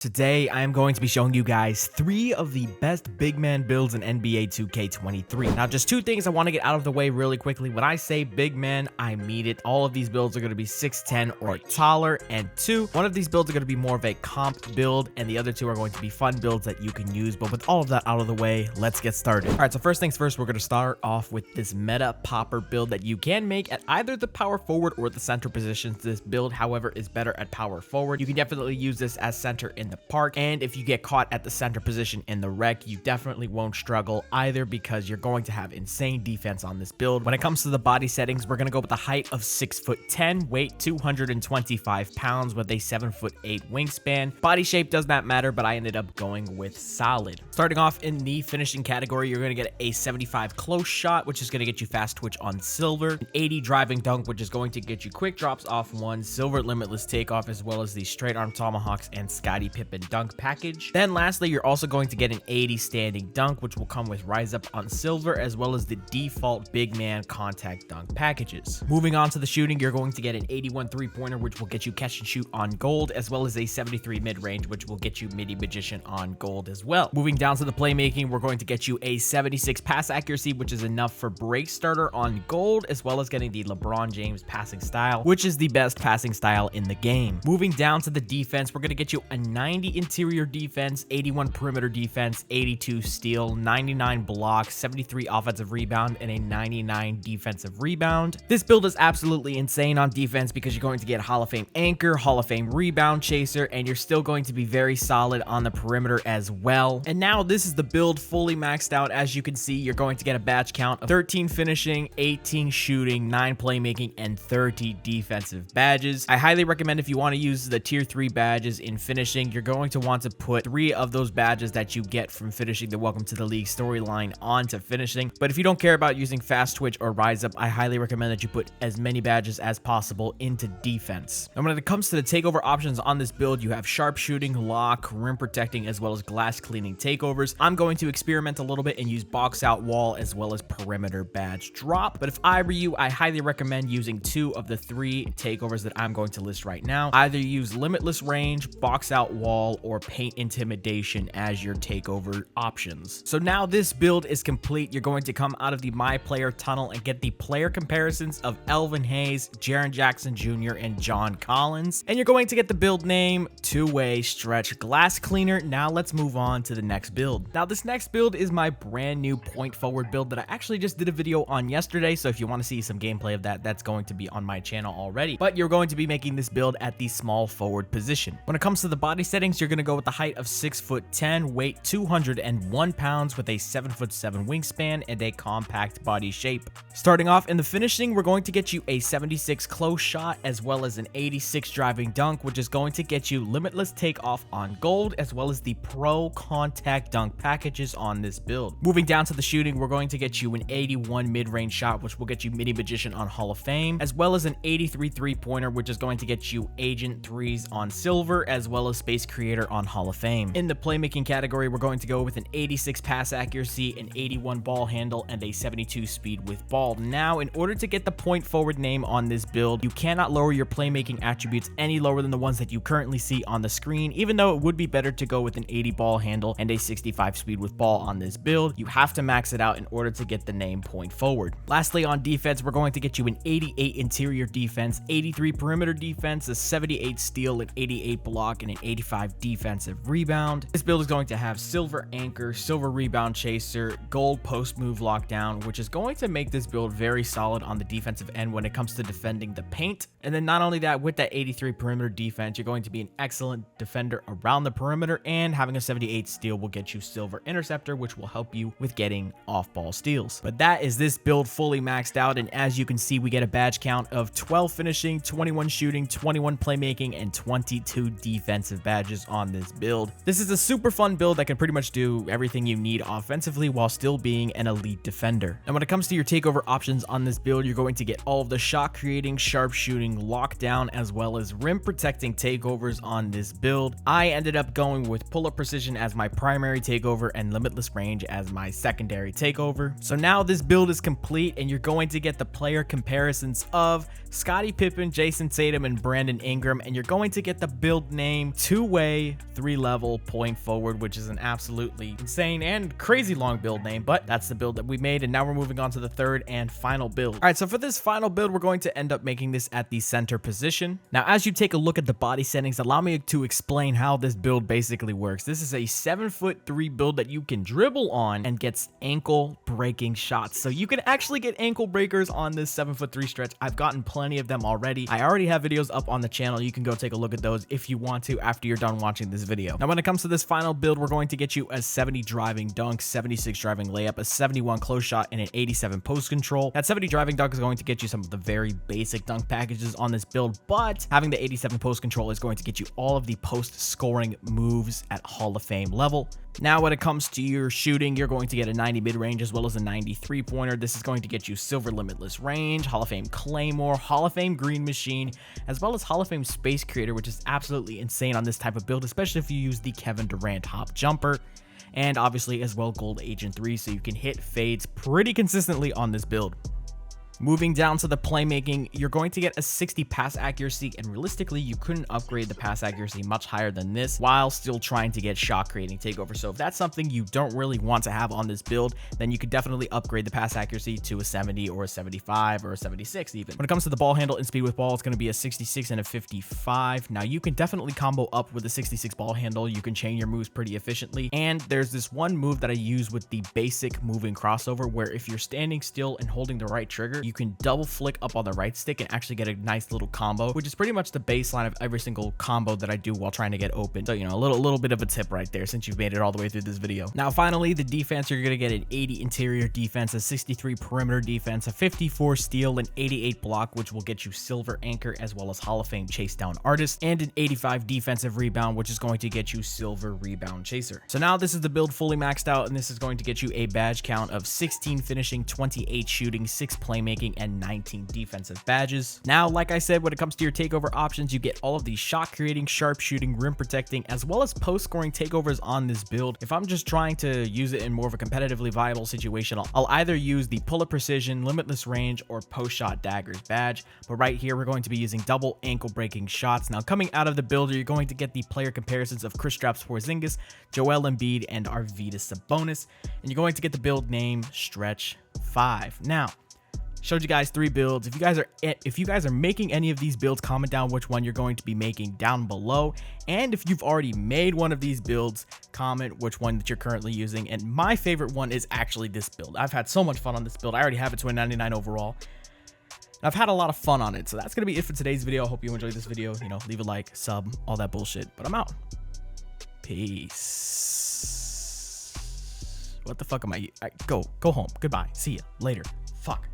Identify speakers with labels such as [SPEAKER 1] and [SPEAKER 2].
[SPEAKER 1] Today, I am going to be showing you guys 3 of the best big man builds in NBA 2K23. Now, just 2 things I want to get out of the way really quickly. When I say big man, I mean it. All of these builds are going to be 6'10 or taller. And 2, one of these builds are going to be more of a comp build, and the other 2 are going to be fun builds that you can use. But with all of that out of the way, let's get started. All right, so first things first, we're going to start off with this meta popper build that you can make at either the power forward or the center positions. This build, however, is better at power forward. You can definitely use this as center in the park, and if you get caught at the center position in the rec, you definitely won't struggle either because you're going to have insane defense on this build. When it comes to the body settings, we're going to go with a height of 6'10", weight 225 pounds with a 7'8" wingspan. Body shape does not matter, but I ended up going with solid. Starting off in the finishing category, you're going to get a 75 close shot, which is going to get you fast twitch on silver, an 80 driving dunk, which is going to get you quick drops off 1, silver limitless takeoff, as well as the straight arm tomahawks and Scottie Pippen dunk package. Then lastly, you're also going to get an 80 standing dunk, which will come with rise up on silver, as well as the default big man contact dunk packages. Moving on to the shooting, you're going to get an 81 3-pointer, which will get you catch and shoot on gold, as well as a 73 mid-range, which will get you midi magician on gold as well. Moving down to the playmaking, we're going to get you a 76 pass accuracy, which is enough for break starter on gold, as well as getting the LeBron James passing style, which is the best passing style in the game. Moving down to the defense, we're going to get you a 90 interior defense, 81 perimeter defense, 82 steal, 99 block, 73 offensive rebound, and a 99 defensive rebound. This build is absolutely insane on defense because you're going to get Hall of Fame anchor, Hall of Fame rebound chaser, and you're still going to be very solid on the perimeter as well. And now this is the build fully maxed out. As you can see, you're going to get a badge count of 13 finishing, 18 shooting, 9 playmaking, and 30 defensive badges. I highly recommend if you want to use the tier 3 badges in finishing, you're going to want to put 3 of those badges that you get from finishing the Welcome to the League storyline onto finishing. But if you don't care about using fast twitch or rise up, I highly recommend that you put as many badges as possible into defense. And when it comes to the takeover options on this build, you have sharp shooting, lock, rim protecting, as well as glass cleaning takeovers. I'm going to experiment a little bit and use box out wall as well as perimeter badge drop. But if I were you, I highly recommend using 2 of the 3 takeovers that I'm going to list right now. Either use limitless range, box out wall, or paint intimidation as your takeover options. So now this build is complete. You're going to come out of the My Player tunnel and get the player comparisons of Elvin Hayes, Jaren Jackson Jr., and John Collins. And you're going to get the build name, two-way stretch glass cleaner. Now let's move on to the next build. Now this next build is my brand new point forward build that I actually just did a video on yesterday. So if you want to see some gameplay of that, that's going to be on my channel already. But you're going to be making this build at the small forward position. When it comes to the body settings, you're going to go with the height of 6'10", weight 201 pounds with a 7'7" wingspan and a compact body shape. Starting off in the finishing, we're going to get you a 76 close shot as well as an 86 driving dunk, which is going to get you limitless takeoff on gold as well as the pro contact dunk packages on this build. Moving down to the shooting, we're going to get you an 81 mid-range shot, which will get you midi magician on Hall of Fame, as well as an 83 3-pointer, which is going to get you agent 3s on silver as well as space creator on Hall of Fame. In the playmaking category, we're going to go with an 86 pass accuracy, an 81 ball handle, and a 72 speed with ball. Now, in order to get the point forward name on this build, you cannot lower your playmaking attributes any lower than the ones that you currently see on the screen, even though it would be better to go with an 80 ball handle and a 65 speed with ball on this build. You have to max it out in order to get the name point forward. Lastly, on defense, we're going to get you an 88 interior defense, 83 perimeter defense, a 78 steal, an 88 block, and an 85 defensive rebound. This build is going to have silver anchor, silver rebound chaser, gold post move lockdown, which is going to make this build very solid on the defensive end when it comes to defending the paint. And then not only that, with that 83 perimeter defense, you're going to be an excellent defender around the perimeter, and having a 78 steal will get you silver interceptor, which will help you with getting off-ball steals. But that is this build fully maxed out, and as you can see, we get a badge count of 12 finishing, 21 shooting, 21 playmaking, and 22 defensive badges on this build. This is a super fun build that can pretty much do everything you need offensively while still being an elite defender. And when it comes to your takeover options on this build, you're going to get all of the shot creating, sharp shooting, lockdown, as well as rim protecting takeovers on this build. I ended up going with pull-up precision as my primary takeover and limitless range as my secondary takeover. So now this build is complete, and you're going to get the player comparisons of Scottie Pippen, Jason Tatum, and Brandon Ingram, and you're going to get the build name, two two-way, 3-level point forward, which is an absolutely insane and crazy long build name, but that's the build that we made. And now we're moving on to the third and final build. All right, so for this final build, we're going to end up making this at the center position. Now, as you take a look at the body settings, allow me to explain how this build basically works. This is a 7'3" build that you can dribble on and gets ankle breaking shots. So you can actually get ankle breakers on this 7'3" stretch. I've gotten plenty of them already. I already have videos up on the channel. You can go take a look at those if you want to after you're done watching this video. Now, when it comes to this final build, we're going to get you a 70 driving dunk, 76 driving layup, a 71 close shot, and an 87 post control. That 70 driving dunk is going to get you some of the very basic dunk packages on this build, but having the 87 post control is going to get you all of the post scoring moves at Hall of Fame level. Now, when it comes to your shooting, you're going to get a 90 mid-range as well as a 93 pointer. This is going to get you silver limitless range, Hall of Fame Claymore, Hall of Fame Green Machine, as well as Hall of Fame Space Creator, which is absolutely insane on this type of build, especially if you use the Kevin Durant hop jumper. And obviously as well Gold Agent 3, so you can hit fades pretty consistently on this build. Moving down to the playmaking, you're going to get a 60 pass accuracy, and realistically, you couldn't upgrade the pass accuracy much higher than this while still trying to get shot creating takeover. So if that's something you don't really want to have on this build, then you could definitely upgrade the pass accuracy to a 70 or a 75 or a 76 even. When it comes to the ball handle and speed with ball, it's going to be a 66 and a 55. Now, you can definitely combo up with a 66 ball handle. You can chain your moves pretty efficiently. And there's this one move that I use with the basic moving crossover, where if you're standing still and holding the right trigger, you can double flick up on the right stick and actually get a nice little combo, which is pretty much the baseline of every single combo that I do while trying to get open. So, you know, a little bit of a tip right there since you've made it all the way through this video. Now, finally, the defense, you're going to get an 80 interior defense, a 63 perimeter defense, a 54 steal, an 88 block, which will get you silver anchor as well as Hall of Fame chase down artist, and an 85 defensive rebound, which is going to get you silver rebound chaser. So now this is the build fully maxed out, and this is going to get you a badge count of 16 finishing, 28 shooting, 6 playmaking, and 19 defensive badges. Now, like I said, when it comes to your takeover options, you get all of the shot creating, sharp shooting, rim protecting, as well as post scoring takeovers on this build. If I'm just trying to use it in more of a competitively viable situation, I'll either use the pull up precision, limitless range, or post shot daggers badge. But right here, we're going to be using double ankle breaking shots. Now, coming out of the builder, you're going to get the player comparisons of Kristaps Porzingis, Joel Embiid, and Arvydas Sabonis, and you're going to get the build name Stretch 5. Now, showed you guys 3 builds. If you guys are making any of these builds, comment down which one you're going to be making down below. And if you've already made one of these builds, comment which one that you're currently using. And my favorite one is actually this build. I've had so much fun on this build. I already have it to a 99 overall. I've had a lot of fun on it. So that's going to be it for today's video. I hope you enjoyed this video. You know, leave a like, sub, all that bullshit. But I'm out. Peace. What the fuck am I? Go home. Goodbye. See ya later. Fuck.